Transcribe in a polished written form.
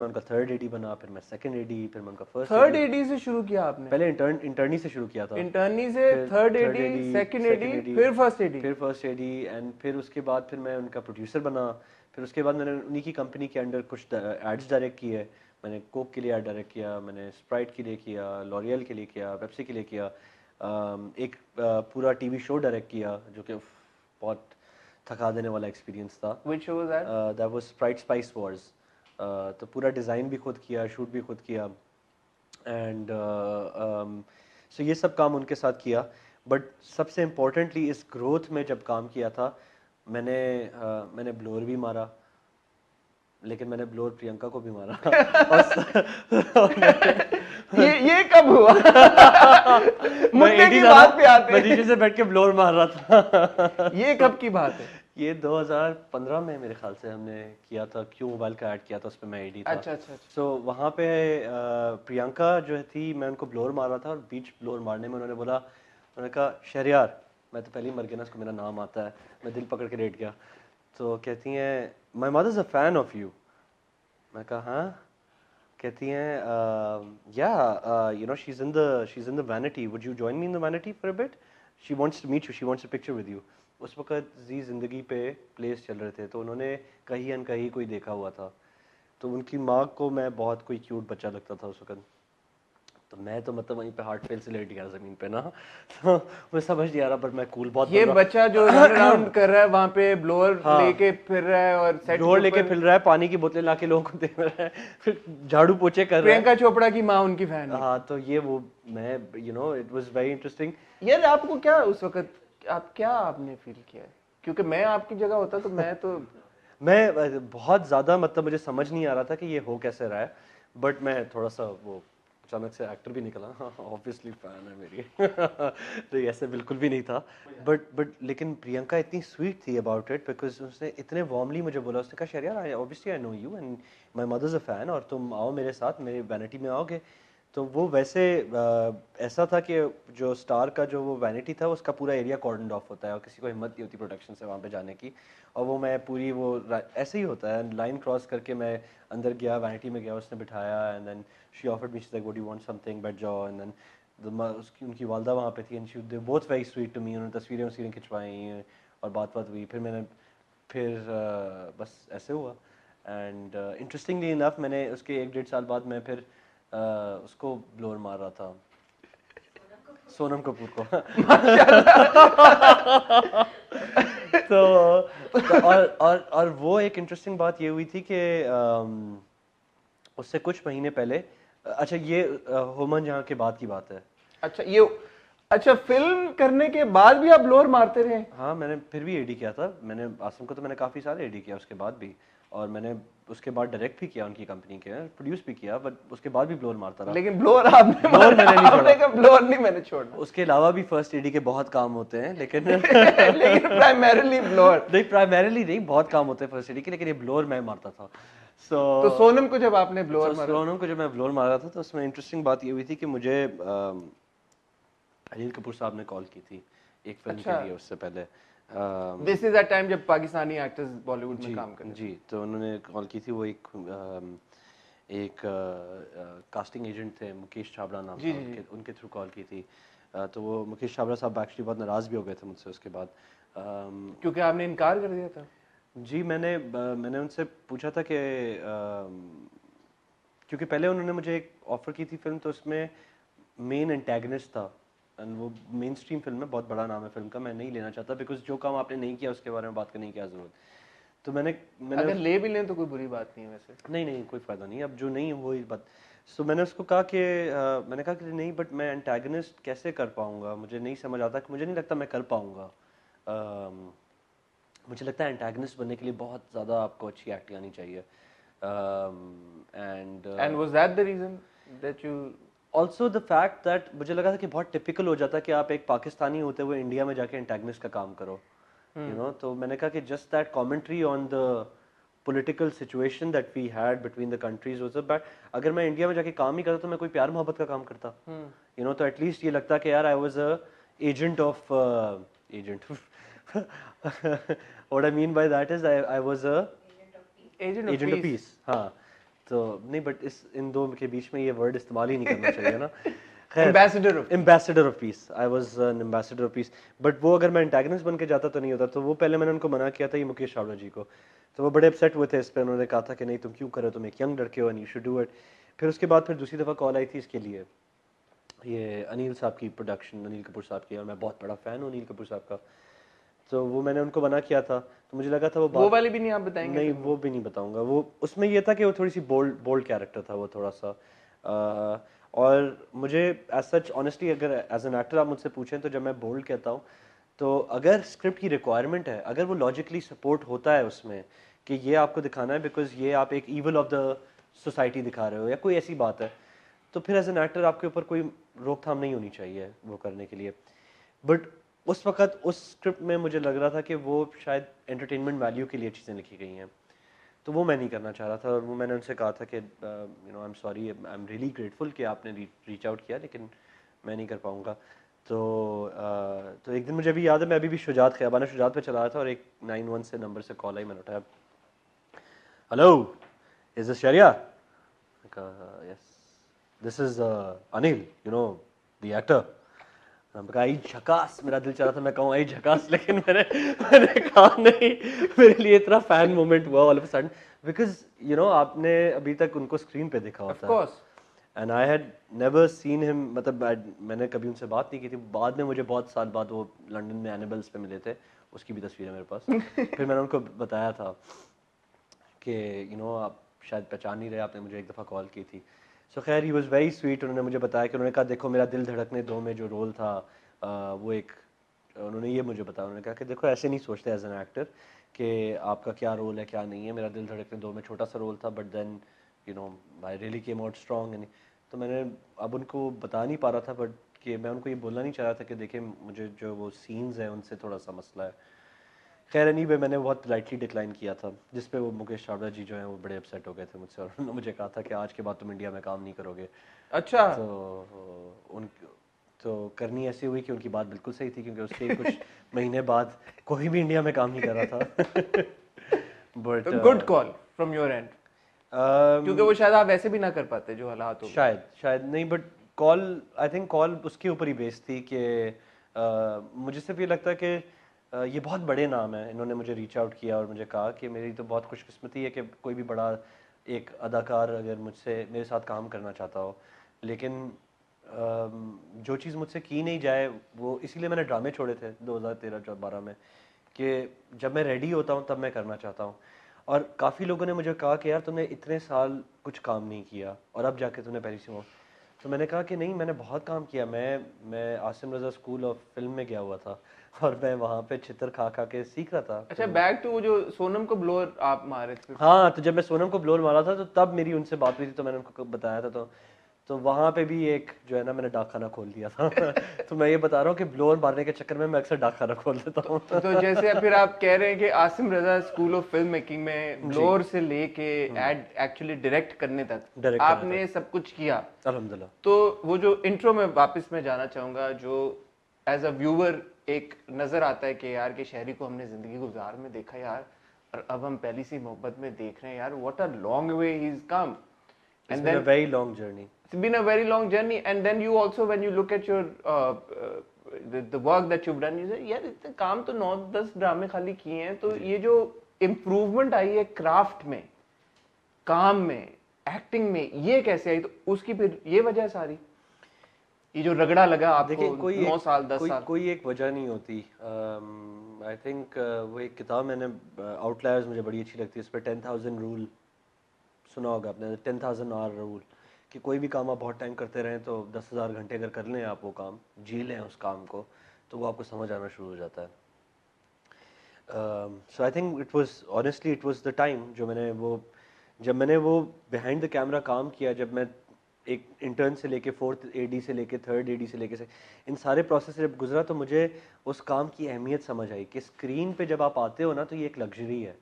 मैं उनका third AD बना, फिर मैं सेकंड एडी, फिर मैं उनका फर्स्ट थर्ड एडी से शुरू किया आपने? पहले इंटर्नी से शुरू किया था, इंटर्नी से थर्ड एडी, सेकंड एडी, फिर फर्स्ट एडी, फिर फर्स्ट एडी, एंड फिर उसके बाद फिर मैं उनका प्रोड्यूसर बना। फिर उसके बाद मैंने उन्हीं की कंपनी के अंडर कुछ एड्स डायरेक्ट किए। मैंने कोक के लिए एड डायरेक्ट किया, मैंने स्प्राइट के लिए किया, लॉरियल के लिए किया, पेप्सी के लिए किया, एक पूरा टीवी शो डायरेक्ट किया जो कि बहुत थका देने वाला एक्सपीरियंस था। Which show was that? That was Sprite spice Wars. तो पूरा डिज़ाइन भी खुद किया, शूट भी खुद किया, एंड सो ये सब काम उनके साथ किया। बट सबसे इम्पोर्टेंटली इस ग्रोथ में जब काम किया था, मैंने ब्लोर भी मारा, लेकिन मैंने ब्लोर प्रियंका को भी मारा। ये कब हुआ? मुद्दे की बात पे आते हैं। मैं नीचे से बैठ के ब्लोर मार रहा था। ये कब की बात है? ये 2015 में मेरे ख्याल से हमने किया था, क्यों मोबाइल का ऐड किया था, उसमें मैं एडी था। अच्छा। सो वहाँ पे प्रियंका जो थी, मैं उनको ब्लोर मार रहा था, और बीच ब्लोर मारने में उन्होंने कहा शहरयार, मैं तो पहले ही मर गया ना, उसको मेरा नाम आता है। मैं दिल पकड़ के लेट गया। तो कहती हैं my mother is a fan of you. मैं कहा हाँ। कहती हैं yeah you know she is in the vanity, would you join me in the vanity for a bit, she wants to meet you, she wants a picture with you. उस वक्त जी ज़िंदगी पे place चल रहे थे, तो उन्होंने कहीं अनकहीं कोई देखा हुआ था। तो उनकी माँ को मैं बहुत कोई क्यूट बच्चा लगता था उस वक्त। तो मैं तो मतलब वहीं पे हार्ट फेल से लेट गया ज़मीन पे ना। तो मैं समझ नहीं आ रहा, पर मैं कूल बहुत ये बच्चा जो रन अराउंड कर रहा है वहाँ पे, ब्लोअर लेके फिर रहा है, और सेट ब्लोअर लेके फिर रहा है, पानी की बोतलें लाके लोगों को दे रहा है, फिर झाड़ू पोछे कर रहा है। प्रियंका चोपड़ा की माँ उनकी फैन है। हाँ, तो ये वो मैं you know it was very interesting. यार आपको क्या उस वक्त आपने फील किया है? क्योंकि मैं आपकी जगह होता तो मैं बहुत ज़्यादा मतलब मुझे समझ नहीं आ रहा था कि ये हो कैसे रहा है, बट मैं थोड़ा सा वो अचानक से एक्टर भी निकला। हाँ, ऑब्वियसली फ़ैन है मेरी। तो ये ऐसे बिल्कुल भी नहीं था, बट लेकिन प्रियंका इतनी स्वीट थी अबाउट इट, बिकॉज उसने इतने वार्मली मुझे बोला। उसने कहा Shahryar, obviously I know you and my mother is a fan, और तुम आओ मेरे साथ, मेरे वैनिटी में आओगे। तो वो वैसे ऐसा था कि जो स्टार का जो वो वैनिटी था, उसका पूरा एरिया कॉर्डन ऑफ होता है, और किसी को हिम्मत नहीं होती प्रोडक्शन से वहाँ पे जाने की। और वो मैं पूरी वो ऐसे ही होता है, लाइन क्रॉस करके मैं अंदर गया, वैनिटी में गया, उसने बिठाया, and then she offered me, she like what do you want, something, बैठ जाओ। एंड देन उसकी उनकी वालदा वहाँ पे थी, and she they both very sweet to me. उन्होंने तस्वीरें खिंचवाई, और बात हुई। फिर बस ऐसे हुआ। एंड इंटरेस्टिंगली इनफ मैंने उसके 1-1.5 साल बाद मैं फिर उसको ब्लोर मार रहा था, सोनम कपूर को। तो और वो एक इंटरेस्टिंग बात ये हुई थी कि उससे कुछ महीने पहले, अच्छा ये होमन जहाँ के बाद की बात है। अच्छा, फिल्म करने के बाद भी आप ब्लोर मारते रहे? हाँ, मैंने फिर भी एडी किया था। मैंने आसिम को तो मैंने काफ़ी सारे एडी किया उसके बाद भी, और मैंने उसके बाद डायरेक्ट भी किया उनकी कंपनी के, प्रोड्यूस भी किया, बट उसके बाद भी ब्लोर मारता रहा। लेकिन ब्लोर आपने ब्लोर मैंने नहीं छोड़ा। ब्लोर नहीं मैंने छोड़ा। उसके अलावा भी फर्स्ट एडी के बहुत काम होते हैं, लेकिन लेकिन प्राइमरीली ब्लोर नहीं, प्राइमरीली नहीं, बहुत काम होते हैं फर्स्ट एडी के, लेकिन ये ब्लोर मैं मारता था। तो सोनम को जब आपने ब्लोर मारा, सोनम को जब मैं ब्लोर मारा था, तो उसमें इंटरेस्टिंग बात ये हुई थी कि मुझे अनिल कपूर साहब ने कॉल की थी एक फिल्म के लिए उससे पहले। दिस इज दैट टाइम जब पाकिस्तानी एक्टर्स बॉलीवुड में काम कर रहे थे। जी, तो उन्होंने कॉल की थी। वो एक कास्टिंग एजेंट थे, मुकेश छाबड़ा नाम था, उनके थ्रू कॉल की थी। तो वो मुकेश छाबड़ा साहब एक्चुअली बहुत नाराज़ भी हो गए थे मुझसे उसके बाद, क्योंकि आपने इनकार कर दिया था। जी, मैंने उनसे पूछा था कि क्योंकि पहले उन्होंने मुझे एक ऑफ़र की थी फिल्म, तो उसमें मेन एंटेगनिस्ट था, एंड वो मेन स्ट्रीम फिल्म है, बहुत बड़ा नाम है फिल्म का, मैं नहीं लेना चाहता, बिकॉज जो काम आपने नहीं किया उसके बारे में बात करने की क्या ज़रूरत। तो मैंने अगर ले भी लें तो कोई बुरी बात नहीं है वैसे। नहीं, कोई फ़ायदा नहीं, अब जो नहीं वो ही बात। सो मैंने उसको कहा कि मैंने कहा कि नहीं, बट मैं एंटेगनिस्ट कैसे कर पाऊँगा, मुझे नहीं समझ आता, कि मुझे नहीं लगता मैं कर पाऊँगा। मुझे लगता है एंटेगनिस्ट बनने के लिए बहुत ज़्यादा आपको अच्छी एक्टिंग आनी चाहिए। And was that the reason that you also the fact that मुझे लगा था कि बहुत टिपिकल हो जाता है कि आप एक पाकिस्तानी होते हुए इंडिया में जाके एंटेगनिस्ट का काम करो, यू नो। तो मैंने कहा कि just that commentary on the political situation that we had between the countries was a bad. अगर मैं इंडिया में जाके काम ही करता तो मैं कोई प्यार मोहब्बत का काम करता, यू नो। तो एटलीस्ट ये लगता कि यार I was a agent of agent. What I mean by that is I was a agent of peace. हाँ, तो नहीं, बट इन दो के बीच में ये वर्ड इस्तेमाल ही नहीं करना चाहिए ना। खैर, ambassador of peace, I was an ambassador of peace. But वो अगर मैं एंटागनिस्ट बन के जाता तो नहीं होता। तो वो पहले मैंने उनको मना किया था, ये मुकेश चावला जी को, तो वो बड़े अपसेट हुए थे इस पे। उन्होंने कहा था कि नहीं तुम क्यों कर रहे हो, तुम एक यंग लड़के हो and you should do it. फिर उसके बाद फिर दूसरी दफ़ा कॉल आई थी इसके लिए, ये अनिल साहब की प्रोडक्शन, अनिल कपूर साहब की, और मैं बहुत बड़ा फ़ैन हूँ अनिल कपूर साहब का। तो वो मैंने उनको मना किया था, तो मुझे लगा था वो वाली भी नहीं आप बताएंगे? नहीं, वो भी नहीं बताऊंगा। वो उसमें ये था कि वो थोड़ी सी बोल्ड कैरेक्टर था वो, थोड़ा सा और मुझे एज सच ऑनेस्टली अगर एज एन एक्टर आप मुझसे पूछें तो जब मैं बोल्ड कहता हूँ तो अगर स्क्रिप्ट की रिक्वायरमेंट है, अगर वो लॉजिकली सपोर्ट होता है उसमें कि ये आपको दिखाना है बिकॉज ये आप एक ईवल ऑफ द सोसाइटी दिखा रहे हो या कोई ऐसी बात है, तो फिर एज एन एक्टर आपके ऊपर कोई रोकथाम नहीं होनी चाहिए वो करने के लिए। बट उस वक्त उस स्क्रिप्ट में मुझे लग रहा था कि वो शायद एंटरटेनमेंट वैल्यू के लिए चीज़ें लिखी गई हैं, तो वो मैं नहीं करना चाह रहा था। और वो मैंने उनसे कहा था कि you know I am sorry, I am really grateful कि आपने रीच आउट किया, लेकिन मैं नहीं कर पाऊँगा। तो एक दिन मुझे अभी याद है, मैं अभी भी शुजात ख़याबान शुजात पे चला रहा था और एक 91 से नंबर से कॉल आई, मैंने उठाया, hello is this Shariya? Yes, this is Anil, you know the actor. मैंने कहा आई झकास, मेरा दिल चाह रहा था मैं कहूँ आई झकास, लेकिन मैंने कहा नहीं। मेरे लिए इतना फैन मोमेंट हुआ all of a sudden, because you know आपने अभी तक उनको स्क्रीन पे देखा ऑफ होता है, course, and I had never seen him, मतलब मैंने कभी उनसे बात नहीं की थी। बाद में मुझे बहुत साल बाद वो लंदन में एनिमल्स पे मिले थे, उसकी भी तस्वीर है मेरे पास। फिर मैंने उनको बताया था कि यू नो आप शायद पहचान नहीं रहे, आपने मुझे एक दफ़ा कॉल की थी। सो खैर ही वॉज़ वेरी स्वीट। उन्होंने मुझे बताया कि उन्होंने कहा देखो मेरा दिल धड़कने दो में जो रोल था वो एक, उन्होंने ये मुझे बताया, उन्होंने कहा कि देखो ऐसे नहीं सोचते एज एन एक्टर कि आपका क्या रोल है क्या नहीं है। मेरा दिल धड़कने दो में छोटा सा रोल था, but then you know I really came out strong. And तो मैंने अब उनको बता नहीं पा रहा था, बट कि मैं उनको ये बोलना नहीं चाह रहा था कि देखिए मुझे जो वो सीन्स हैं उनसे थोड़ा सा मसला है। खैर एनीवे मैंने बहुत लाइटली डिक्लाइन किया था, जिस पे वो मुकेश चावला जी जो हैं वो बड़े अपसेट हो गए थे मुझसे, और उन्होंने मुझे कहा था कि आज के बाद तुम इंडिया में काम नहीं करोगे। अच्छा। तो उन तो करनी ऐसी हुई कि उनकी बात बिल्कुल सही थी, क्योंकि उसके कुछ महीने बाद कोई भी इंडिया में काम नहीं कर रहा था। But good call from your and, क्योंकि वो शायद आप वैसे भी ना कर पाते जो हालात हो गए। शायद नहीं, but call I think call उसके ऊपर ही बेस्ड थी कि मुझे सिर्फ ये लगता है कि ये बहुत बड़े नाम हैं, इन्होंने मुझे रीच आउट किया और मुझे कहा कि मेरी तो बहुत खुशकिस्मती है कि कोई भी बड़ा एक अदाकार अगर मुझसे मेरे साथ काम करना चाहता हो। लेकिन जो चीज़ मुझसे की नहीं जाए वो, इसीलिए मैंने ड्रामे छोड़े थे 2013-12 में, कि जब मैं रेडी होता हूँ तब मैं करना चाहता हूँ। और काफ़ी लोगों ने मुझे कहा कि यार तुमने इतने साल कुछ काम नहीं किया और अब जाके तुमने पहली सी, तो मैंने कहा कि नहीं मैंने बहुत काम किया। मैं आसिम रज़ा स्कूल ऑफ फिल्म में गया हुआ था और मैं वहाँ पे छितर खा खा के सीख रहा था। अच्छा, बैक टू वो जो सोनम को ब्लोअर आप मारे थे। हाँ, तो जब मैं सोनम को ब्लोर मारा था तो तब मेरी उनसे बात हुई थी, तो मैंने उनको बताया था। तो वहाँ पे भी एक जो है ना मैंने डाक खाना खोल दिया था। तो मैं ये बता रहा हूँ कि ब्लोर मारने के चक्कर में मैं अक्सर डाक खाना खोल देता हूँ। तो जैसे फिर आप कह रहे हैं कि आसिम रजा स्कूल ऑफ फिल्म मेकिंग में ब्लोर से लेके एड एक्चुअली डायरेक्ट करने तक आपने सब कुछ किया, अल्हम्दुलिल्लाह। तो वो जो इंट्रो में वापस मैं जाना चाहूंगा, जो एज अ व्यूअर एक नजर आता है कि यार के शहरी को हमने जिंदगी गुजार में देखा यार, और अब हम पहली सी मोहब्बत में देख रहे हैं यार, what a long way he is come, It's been a very long journey. It's been a very long journey, and then you also, when you look at your the work that you've done, you say यार इतने काम तो 9-10 ड्रामे खाली किए हैं, तो ये जो इम्प्रूवमेंट आई है क्राफ्ट में, काम में, एक्टिंग में, ये कैसे आई? तो उसकी फिर ये वजह सारी, ये जो रगड़ा लगा आपको 9 साल 10 साल, कोई एक वजह नहीं होती। आई थिंक वो एक किताब मैंने आउटलायर्स मुझे बड़ी अच्छी लगती है, उस पर 10,000 रूल सुना होगा आपने, 10,000 आवर रूल, कि कोई भी काम आप बहुत टाइम करते रहें तो 10,000 घंटे अगर कर लें आप वो काम, जी लें उस काम को, तो वो आपको समझ आना शुरू हो जाता है। So I think it was honestly it was the time जब मैंने वो बिहाइंड द कैमरा काम किया, जब मैं एक इंटर्न से लेके 4th AD से लेके 3rd AD से लेके इन सारे प्रोसेस से जब गुजरा, तो मुझे उस काम की अहमियत समझ आई कि स्क्रीन पे जब आप आते हो ना तो ये एक लग्जरी है।